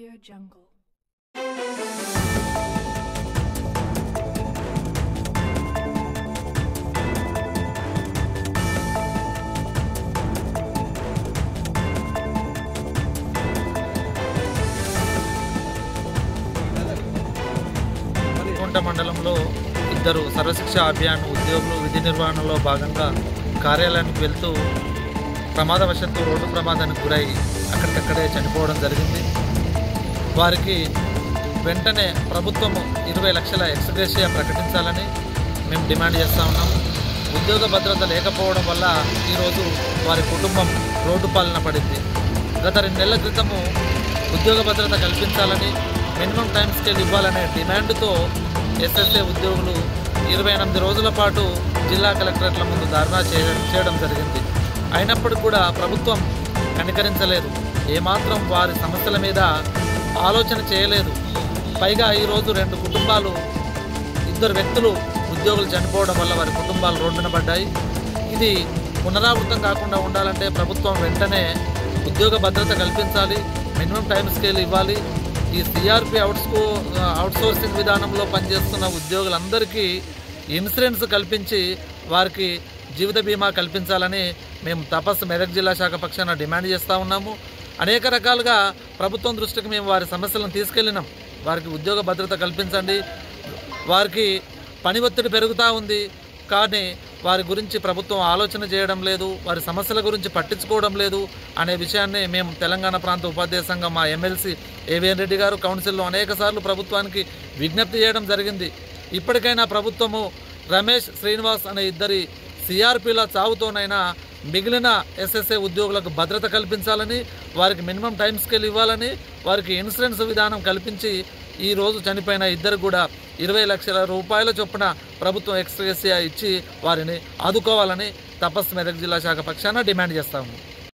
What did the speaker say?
AudioJungle. కుంట మండలంలో ఇద్దరు సర్వశిక్ష అభియాన్ ఉద్యోగులు విధి నిర్వహణలో భాగంగా కార్యాలయానికి వెళ్తూ ప్రమాదవశాత్తు రోడ్డు ప్రమాదానికి గురై అక్కడికక్కడే చనిపోవడం జరిగింది. వారికి వెంటనే ప్రభుత్వం 20 లక్షల ఎక్స్గ్రేషియా ప్రకటించాలని మేము డిమాండ్ చేస్తూ ఉన్నాము. ఉద్యోగ భద్రత లేకపోవడం వల్ల ఈరోజు వారి కుటుంబం రోడ్డు పాలన పడింది. గత 2 నెలల క్రితము ఉద్యోగ భద్రత కల్పించాలని మినిమం టైం స్కేల్ ఇవ్వాలనే డిమాండ్తో ఎస్ఎస్ఏ ఉద్యోగులు 28 రోజుల పాటు జిల్లా కలెక్టరేట్ల ముందు ధర్నా చేయడం జరిగింది. అయినప్పటికీ కూడా ప్రభుత్వం కనికరించలేదు, ఏమాత్రం వారి సమస్యల మీద ఆలోచన చేయలేదు. పైగా ఈరోజు 2 కుటుంబాలు, 2 వ్యక్తులు ఉద్యోగులు చనిపోవడం వల్ల వారి కుటుంబాలు రోడ్డున పడ్డాయి. ఇది పునరావృతం కాకుండా ఉండాలంటే ప్రభుత్వం వెంటనే ఉద్యోగ భద్రత కల్పించాలి, మినిమం టైం స్కేల్ ఇవ్వాలి. ఈ సిఆర్పి అవుట్సోర్సింగ్ విధానంలో పనిచేస్తున్న ఉద్యోగులందరికీ ఇన్సూరెన్స్ కల్పించి వారికి జీవిత బీమా కల్పించాలని మేము తపస్సు మెదక్ జిల్లా శాఖ పక్షాన డిమాండ్ చేస్తూ ఉన్నాము. అనేక రకాలుగా ప్రభుత్వం దృష్టికి మేము వారి సమస్యలను తీసుకెళ్ళినాం. వారికి ఉద్యోగ భద్రత కల్పించండి, వారికి పని ఒత్తిడి పెరుగుతూ ఉంది, కానీ వారి గురించి ప్రభుత్వం ఆలోచన చేయడం లేదు, వారి సమస్యల గురించి పట్టించుకోవడం లేదు అనే విషయాన్ని మేము తెలంగాణ ప్రాంత ఉపాధ్యాయ సంఘం మా ఎమ్మెల్సీ ఏవిఎన్ రెడ్డి గారు కౌన్సిల్లో అనేకసార్లు ప్రభుత్వానికి విజ్ఞప్తి చేయడం జరిగింది. ఇప్పటికైనా ప్రభుత్వము రమేష్, శ్రీనివాస్ అనే 2 సిఆర్పిల చావుతోనైనా మిగిలిన ఎస్ఎస్ఏ ఉద్యోగులకు భద్రత కల్పించాలని, వారికి మినిమం టైం స్కేల్ ఇవ్వాలని, వారికి ఇన్సూరెన్స్ విధానం కల్పించి ఈరోజు చనిపోయిన 2 కూడా 20 లక్షల రూపాయల చొప్పున ప్రభుత్వం ఎక్స్గ్రేషియా ఇచ్చి వారిని ఆదుకోవాలని తపస్సు మెదక్ జిల్లా శాఖ పక్షాన డిమాండ్ చేస్తాము.